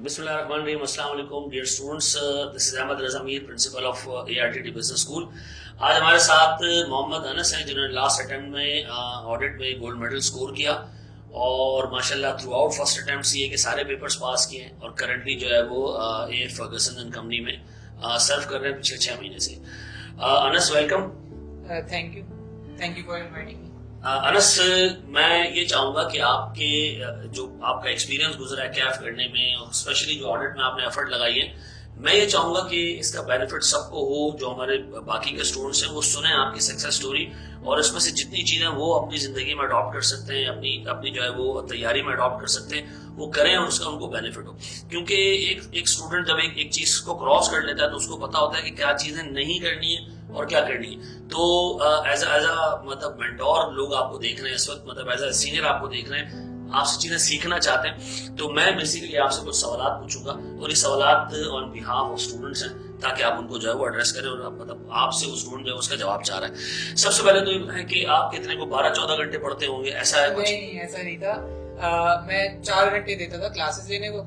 Bismillahirrahmanirrahim. Assalamu alaikum, dear students. This is Ahmad Raza Mir, principal of ARTT Business School. आज हमारे साथ मोहम्मद अनस हैं जिन्होंने लास्ट अटेम्प्ट में ऑडिट में गोल्ड मेडल स्कोर किया और माशाल्लाह through out first attempt CA के सारे पेपर्स पास किए और करंटली जो है वो ए फर्गसन एंड कंपनी में सर्व कर रहे हैं पिछले 6 महीने से। Anas welcome. Thank you for inviting me. Anas, मैं ये चाहूंगा कि आपके जो आपका एक्सपीरियंस गुजरा है कैफ करने में और स्पेशली जो ऑडिट में आपने एफर्ट लगाई है, मैं ये चाहूंगा कि इसका बेनिफिट सबको हो, जो हमारे बाकी के स्टूडेंट्स हैं वो सुने आपकी सक्सेस स्टोरी और इसमें से जितनी चीजें वो अपनी जिंदगी में अडॉप्ट कर सकते हैं, अपनी जो है वो तैयारी में अडॉप्ट कर सकते हैं, वो करें और उसका उनको बेनिफिट हो। क्योंकि एक स्टूडेंट जब एक चीज को क्रॉस कर लेता है तो उसको पता होता है कि क्या चीजें नहीं करनी है और क्या करनी है। तो एज अ मतलब मेंटोर लोग आपको देख रहे हैं इस वक्त, मतलब एज अ सीनियर आपको देख रहे हैं, आपसे चीजें सीखना चाहते हैं, तो मैं बेसिकली आपसे कुछ सवाल पूछूंगा और ये सवाल ऑन बिहाफ ऑफ स्टूडेंट्स हैं ताकि आप उनको जो है वो एड्रेस करें और मतलब आपसे वो स्टूडेंट जो है उसका जवाब चाह रहा है। सबसे पहले तो ये बताएं कि आप कितने को 12-14 घंटे पढ़ते होंगे, ऐसा है कुछ? नहीं, ऐसा नहीं था। मैं 4 घंटे देता था क्लासेस लेने को।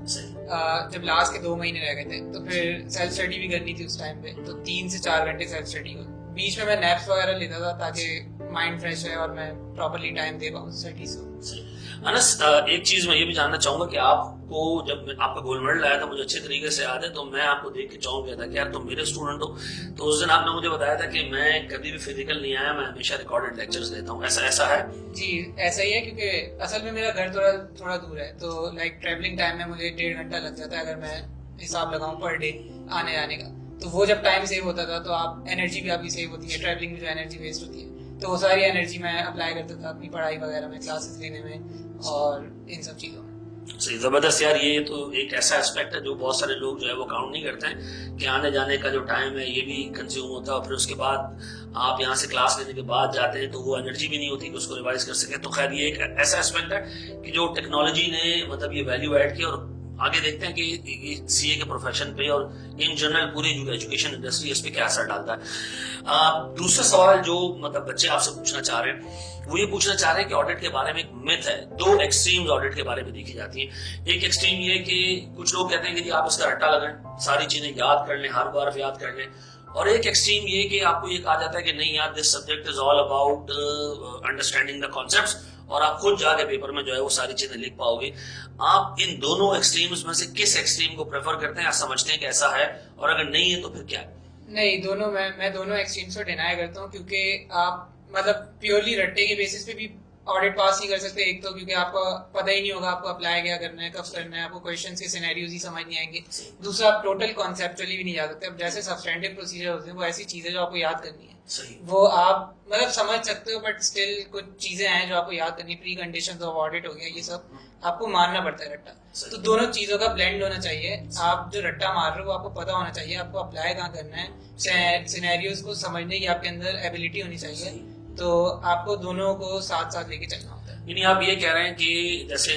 जब लास्ट के 2 महीने रह गए थे तो फिर सेल्फ स्टडी भी करनी थी उस टाइम पे, तो 3 से 4 घंटे सेल्फ स्टडी को। बीच में मैं नैप्स वगैरह लेता था ताकि माइंड फ्रेश रहे और मैं प्रॉपर्ली टाइम दे पाऊँ स्टडीज को। अनस, एक चीज मैं ये भी जानना चाहूंगा कि आपको जब आपका गोल्ड मेडल आया था, मुझे अच्छे तरीके से याद है, तो मैं आपको देख के चौंक गया था कि यार तुम मेरे स्टूडेंट हो। तो उस दिन आपने मुझे बताया था कि मैं कभी भी फिजिकल नहीं आया, मैं हमेशा रिकॉर्डेड लेक्चर्स देता हूँ, ऐसा है? जी ऐसा ही है, क्योंकि असल में मेरा घर थोड़ा दूर है, तो लाइक ट्रैवलिंग टाइम में मुझे 1.5 घंटा लग जाता है अगर मैं हिसाब लगाऊं पर डे आने जाने का। तो वो जब टाइम सेव होता था तो आप एनर्जी भी आपकी सेव होती है, ट्रैवलिंग में जो एनर्जी वेस्ट होती है, तो वो सारी एनर्जी मैं अप्लाई करता था अपनी पढ़ाई वगैरह में, क्लासेस लेने में और इन सब चीजों में। सही, जबरदस्त यार। ये तो एक ऐसा एस्पेक्ट है जो बहुत सारे लोग जो है वो काउंट नहीं करते हैं कि आने जाने का जो टाइम है ये भी कंज्यूम होता है और फिर उसके बाद आप यहाँ से क्लास लेने के बाद जाते हैं तो वो एनर्जी भी नहीं होती कि उसको रिवाइज कर सके। तो खैर ये एक ऐसा एस्पेक्ट है कि जो टेक्नोलॉजी ने मतलब ये वैल्यू ऐड किया और आगे देखते हैं कि सीए के प्रोफेशन पे और इन जनरल पूरी एजुकेशन इंडस्ट्री इस पे क्या असर डालता है। दूसरा सवाल जो मतलब बच्चे आपसे पूछना चाह रहे हैं वो ये पूछना चाह रहे हैं कि ऑडिट के बारे में एक मिथ है, 2 एक्सट्रीम्स ऑडिट के बारे में देखी जाती है। एक एक्सट्रीम ये कि कुछ लोग कहते हैं कि जी आप इसका रट्टा लगाएं, सारी चीजें याद कर लें, हर बार याद कर लें, और एक एक्सट्रीम ये कि आपको ये कहा जाता है कि नहीं यार this subject is all about understanding the concepts और आप खुद जाके पेपर में जो है वो सारी चीजें लिख पाओगे। आप इन दोनों एक्सट्रीम्स में से किस एक्सट्रीम को प्रेफर करते हैं या समझते हैं कि ऐसा है, और अगर नहीं है तो फिर क्या है? नहीं, दोनों मैं दोनों एक्सट्रीम्स को डिनाई करता हूँ, क्योंकि आप मतलब प्योरली रट्टे के बेसिस पे भी ऑडिट पास नहीं कर सकते। एक तो क्योंकि आपको पता ही नहीं होगा आपको अप्लाई क्या करना है, कब करना है, आपको क्वेश्चंस के सिनेरियोज ही समझ नहीं आएंगे। दूसरा, आप टोटल कॉन्सेप्चुअली भी नहीं जा सकते। अब जैसे सब्सटेंटिव प्रोसीजर होते हैं वो ऐसी चीजें जो आपको याद करनी है, वो आप मतलब समझ सकते हो, बट स्टिल कुछ चीजें हैं जो आपको याद करनी है। प्री कंडीशंस ऑफ ऑडिट हो गया, ये सब आपको मानना पड़ता है रट्टा। तो दोनों चीजों का ब्लेंड होना चाहिए। आप जो रट्टा मार रहे हो वो आपको पता होना चाहिए आपको अप्लाई कहाँ करना है, सिनेरियोज को समझने की आपके अंदर एबिलिटी होनी चाहिए। तो आपको दोनों को साथ साथ लेके चलना होता है। यानी आप ये कह रहे हैं कि जैसे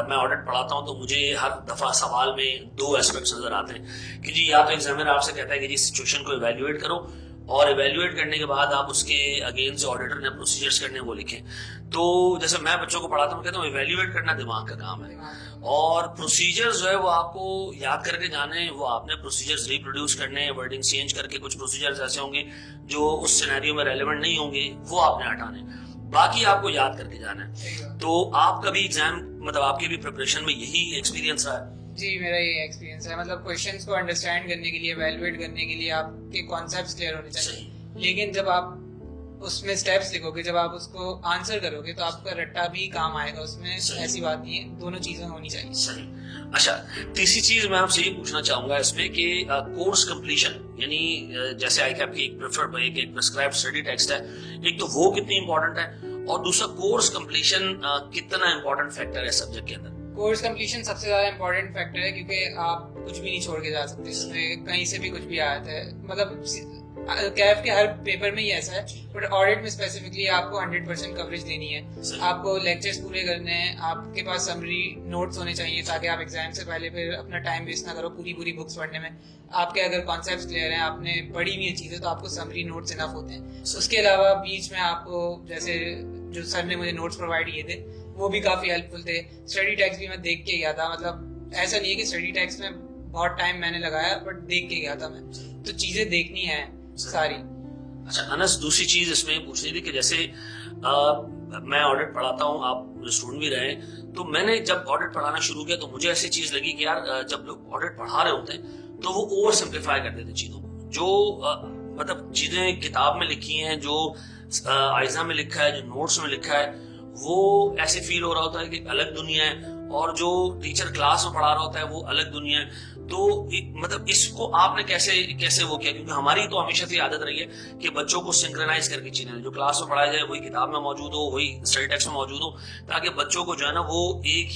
मैं ऑडिट पढ़ाता हूं तो मुझे हर दफा सवाल में 2 एस्पेक्ट्स नजर आते हैं कि जी या तो एग्जामिनर आपसे कहता है कि जी सिचुएशन को इवैल्यूएट करो और इवैल्यूएट करने के बाद आप उसके अगेंस्ट जो ऑडिटर ने प्रोसीजर्स करने वो लिखें। तो जैसे मैं बच्चों को पढ़ाता हूँ कहता हूँ इवैल्यूएट करना दिमाग का काम है और प्रोसीजर्स जो है वो आपको याद करके जाने, वो आपने प्रोसीजर्स रिप्रोड्यूस करने, वर्डिंग चेंज करके कुछ प्रोसीजर्स ऐसे होंगे जो उस सिनेरियो में रेलेवेंट नहीं होंगे, वो आपने हटाने, बाकी आपको याद करके जाना है। तो आपका भी एग्जाम मतलब आपकी भी प्रिपरेशन में यही एक्सपीरियंस रहा है? जी मेरा ये एक्सपीरियंस है। मतलब क्वेश्चंस को अंडरस्टैंड करने के लिए, एवेलुएट करने के लिए आपके कॉन्सेप्ट्स क्लियर होने चाहिए। लेकिन जब आप उसमें स्टेप्स लिखोगे, जब आप उसको आंसर करोगे तो आपका रट्टा भी काम आएगा उसमें, ऐसी बात नहीं है। दोनों चीजें होनी चाहिए। सही। अच्छा, तीसरी चीज मैं आपसे ये पूछना चाहूंगा इसमें कि कोर्स कंप्लीशन, यानी जैसे ICAP की एक प्रिस्क्राइब्ड स्टडी टेक्स्ट है, एक तो वो कितनी इंपॉर्टेंट है और दूसरा कोर्स कंप्लीशन कितना इंपॉर्टेंट फैक्टर है सब्जेक्ट के अंदर? कोर्स कंप्लीशन सबसे ज्यादा इंपॉर्टेंट फैक्टर है, क्योंकि आप कुछ भी नहीं छोड़ के जा सकते। इसमें कहीं से भी कुछ भी आया था, मतलब कैफ के हर पेपर में ही ऐसा है, बट ऑडिट में स्पेसिफिकली आपको 100% कवरेज देनी है। आपको लेक्चर्स पूरे करने हैं, आपके पास समरी नोट्स होने चाहिए ताकि आप एग्जाम से पहले फिर अपना टाइम वेस्ट ना करो पूरी बुक्स पढ़ने में। आपके अगर कॉन्सेप्ट्स क्लियर हैं, आपने पढ़ी हुई चीजें, तो आपको समरी नोट्स इनफ होते हैं। उसके अलावा बीच में आपको जैसे जो सर ने मुझे नोट्स प्रोवाइड किए थे वो भी काफी हेल्पफुल थे। स्टडी टेक्स्ट भी मैं देख के गया था, मतलब ऐसा नहीं है कि स्टडी टेक्स्ट में बहुत टाइम मैंने लगाया, बट देख के गया था मैं, तो चीजें देखनी है सारी। अच्छा अनस, दूसरी चीज इसमें पूछनी थी कि जैसे मैं ऑडिट पढ़ाता हूँ, आप स्टूडेंट भी रहे, तो मैंने जब ऑडिट पढ़ाना शुरू किया तो मुझे ऐसी चीज लगी कि यार जब लोग ऑडिट पढ़ा रहे होते हैं तो वो ओवर सिंप्लीफाई कर देते चीजों को, जो मतलब चीजें किताब में लिखी हैं, जो आइजा में लिखा है, जो नोट्स में लिखा है, वो ऐसे फील हो रहा होता है कि अलग दुनिया है, और जो टीचर क्लास में पढ़ा रहा होता है वो अलग दुनिया है। तो मतलब इसको आपने कैसे वो किया? क्योंकि हमारी तो हमेशा से आदत रही है कि बच्चों को सिंक्रोनाइज करके चीजें, जो क्लास में पढ़ाया जाए वही किताब में मौजूद हो, वही स्टडी टेक्स्ट में मौजूद हो, ताकि बच्चों को जो है ना वो एक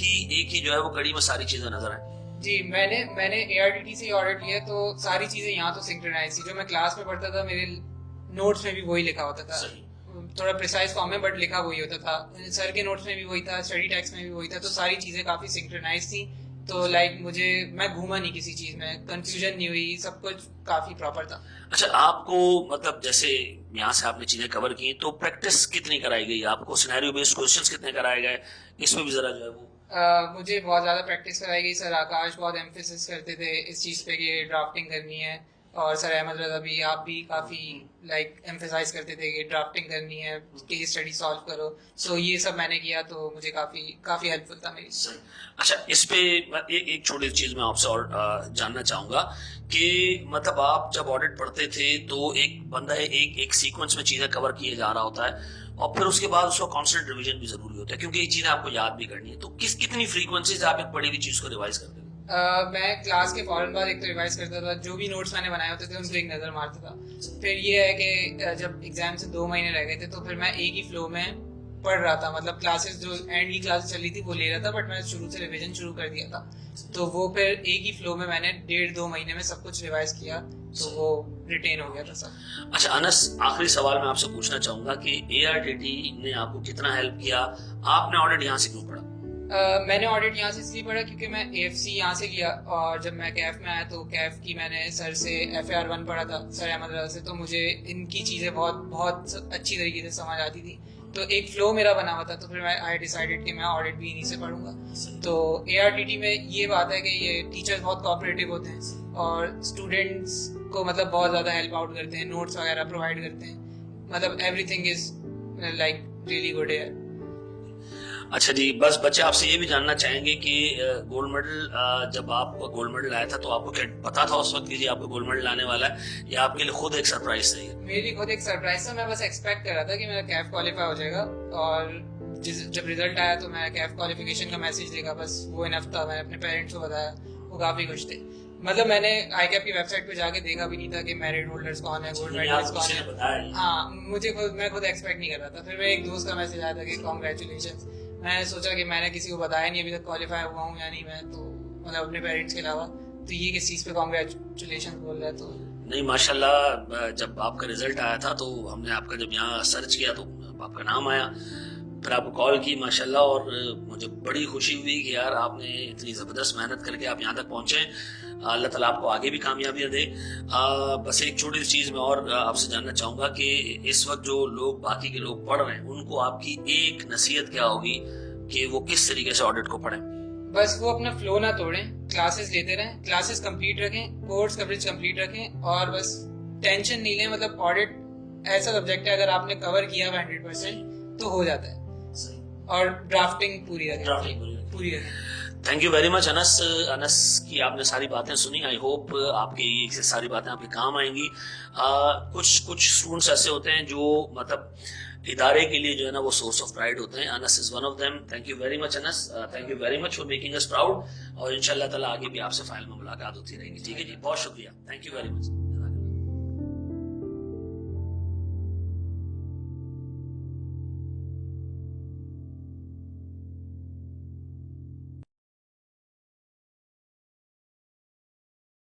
ही जो है वो कड़ी में सारी चीजें नजर आए। जी, मैंने ARTT से ऑडिट लिया, तो सारी चीजें यहाँ तो सिंक्रोनाइज थी। जो मैं क्लास में पढ़ता था मेरे नोट्स में भी वही लिखा होता था, थोड़ा प्रिसाइज फॉर्म में, बट लिखा वही होता था। सर के नोट्स में भी वही था, स्टडी टेक्स्ट में भी वही था, तो सारी चीजें काफी सिंक्रोनाइज थी। तो मैं घूमा नहीं किसी चीज में, कंफ्यूजन नहीं हुई, सब कुछ काफी प्रॉपर था। अच्छा, आपको मतलब जैसे यहाँ से आपने चीजें कवर की, तो प्रैक्टिस कितनी कराई गई आपको? सिनेरियो बेस्ड क्वेश्चंस कितने कराए गए? इसमें भी जरा जो है वो मुझे बहुत ज्यादा प्रैक्टिस कराई गई। सर आकाश बहुत एम्फेसिस करते थे इस चीज पे कि ड्राफ्टिंग करनी है, और सर अहमद रजा भी, आप भी काफी एम्फेसाइज करते थे कि ड्राफ्टिंग करनी है, केस स्टडी सॉल्व करो। सो ये सब मैंने किया, तो मुझे काफी हेल्पफुल था मेरी। अच्छा, इस पे एक छोटी चीज मैं आपसे और जानना चाहूंगा कि मतलब आप जब ऑडिट पढ़ते थे तो एक बंदा एक सीक्वेंस में चीजें कवर किए जा रहा होता है, और फिर उसके बाद उसका कांस्टेंट रिवीजन भी जरूरी होता है, क्योंकि ये चीजें आपको याद भी करनी है। तो कितनी फ्रीक्वेंसी से आप एक पढ़ी हुई चीज को रिवाइज करते थे? मैं क्लास के फौरन बाद एक तो रिवाइज करता था, जो भी नोट्स मैंने बनाए होते थे उनको एक नजर मारता था। फिर ये है कि जब एग्जाम से 2 महीने रह गए थे तो फिर मैं एक ही फ्लो में पढ़ रहा था, मतलब क्लासेस जो एंड की क्लासेस चल रही थी वो ले रहा था, बट मैंने शुरू से रिवीजन शुरू कर दिया था। तो वो फिर एक ही फ्लो में मैंने 1.5-2 महीने में सब कुछ रिवाइज किया, तो वो रिटेन हो गया था सब। अच्छा अनस, आखिरी सवाल मैं आपसे पूछना चाहूंगा कि ARTT ने आपको कितना हेल्प किया? आपने ऑडिट यहाँ से क्यों पढ़ा? मैंने ऑडिट यहाँ से इसलिए पढ़ा क्योंकि मैं AFC यहाँ से लिया, और जब मैं कैफ में आया तो कैफ की मैंने सर से FAR1 पढ़ा था, सर अहमद रजा से, तो मुझे इनकी चीजें बहुत अच्छी तरीके से समझ आती थी। तो एक फ्लो मेरा बना हुआ था, तो फिर आई डिसाइडेड कि मैं ऑडिट भी इन्हीं से पढ़ूंगा। तो ARTT में ये बात है कि ये टीचर्स बहुत कोऑपरेटिव होते हैं और स्टूडेंट्स को मतलब बहुत ज्यादा हेल्प आउट करते हैं, नोट्स वगैरह प्रोवाइड करते हैं, मतलब everything is really good here. अच्छा जी, बस बच्चे आपसे ये भी जानना चाहेंगे कि गोल्ड मेडल, जब आपको गोल्ड मेडल आया था तो आपको क्या पता था उस वक्त कि जी आपको गोल्ड मेडल आने वाला है, या आपके लिए खुद एक सरप्राइज था? मेरे लिए खुद एक सरप्राइज था। मैं बस एक्सपेक्ट कर रहा था कि मेरा कैफ क्वालिफाई हो जाएगा, और जब रिजल्ट आया तो मैं कैफ क्वालिफिकेशन का मैसेज देखा, बस वो इनफ था। मैंने अपने पेरेंट्स को बताया, वो काफी खुश थे। मतलब मैंने ICAP की वेबसाइट पे जाके देखा भी नहीं था कि मेरिट होल्डर्स कौन है, गोल्ड मेडलिस्ट कौन है। हाँ, मैं खुद एक्सपेक्ट नहीं कर रहा था। फिर मेरे एक दोस्त का मैसेज आया था कि कॉन्ग्रेचुलेशन। मैंने सोचा कि मैंने किसी को बताया नहीं अभी तक क्वालिफाई हुआ हूँ या नहीं मैं, तो मतलब अपने पेरेंट्स के अलावा, तो ये किस चीज पे कॉन्ग्रेचुलेशन बोल रहा है। तो नहीं, माशाल्लाह, जब आपका रिजल्ट आया था तो हमने आपका जब यहाँ सर्च किया तो आपका नाम आया, फिर आपको कॉल की माशाल्लाह, और मुझे बड़ी खुशी हुई कि यार आपने इतनी ज़बरदस्त मेहनत करके आप यहाँ तक पहुँचे। अल्लाह ताला आपको आगे भी कामयाबियाँ दे। बस एक छोटी सी चीज़ मैं और आपसे जानना चाहूँगा कि इस वक्त जो लोग बाकी के लोग पढ़ रहे हैं उनको आपकी एक नसीहत क्या होगी कि वो किस तरीके से ऑडिट को पढ़ें? बस वो अपना फ्लो ना तोड़ें, क्लासेस लेते रहें, क्लासेस कंप्लीट रखें, कोर्स कवरेज कंप्लीट रखें, और बस टेंशन नहीं लें। मतलब ऑडिट ऐसा सब्जेक्ट है, अगर आपने कवर किया 100% तो हो जाता है, और ड्राफ्टिंग पूरी रखें। Thank you very much Anas की आपने सारी बातें सुनी। आई होप आपके ये सारी बातें आपके काम आएंगी। कुछ स्टूडेंट्स ऐसे होते हैं जो मतलब इदारे के लिए जो है ना वो सोर्स ऑफ प्राइड होते हैं। Anas is one of them. Thank you very much Anas, thank you very much for making us proud, और इंशाल्लाह ताला आगे भी आपसे फाइल में मुलाकात होती रहेगी। ठीक है जी, बहुत शुक्रिया, थैंक यू वेरी मच।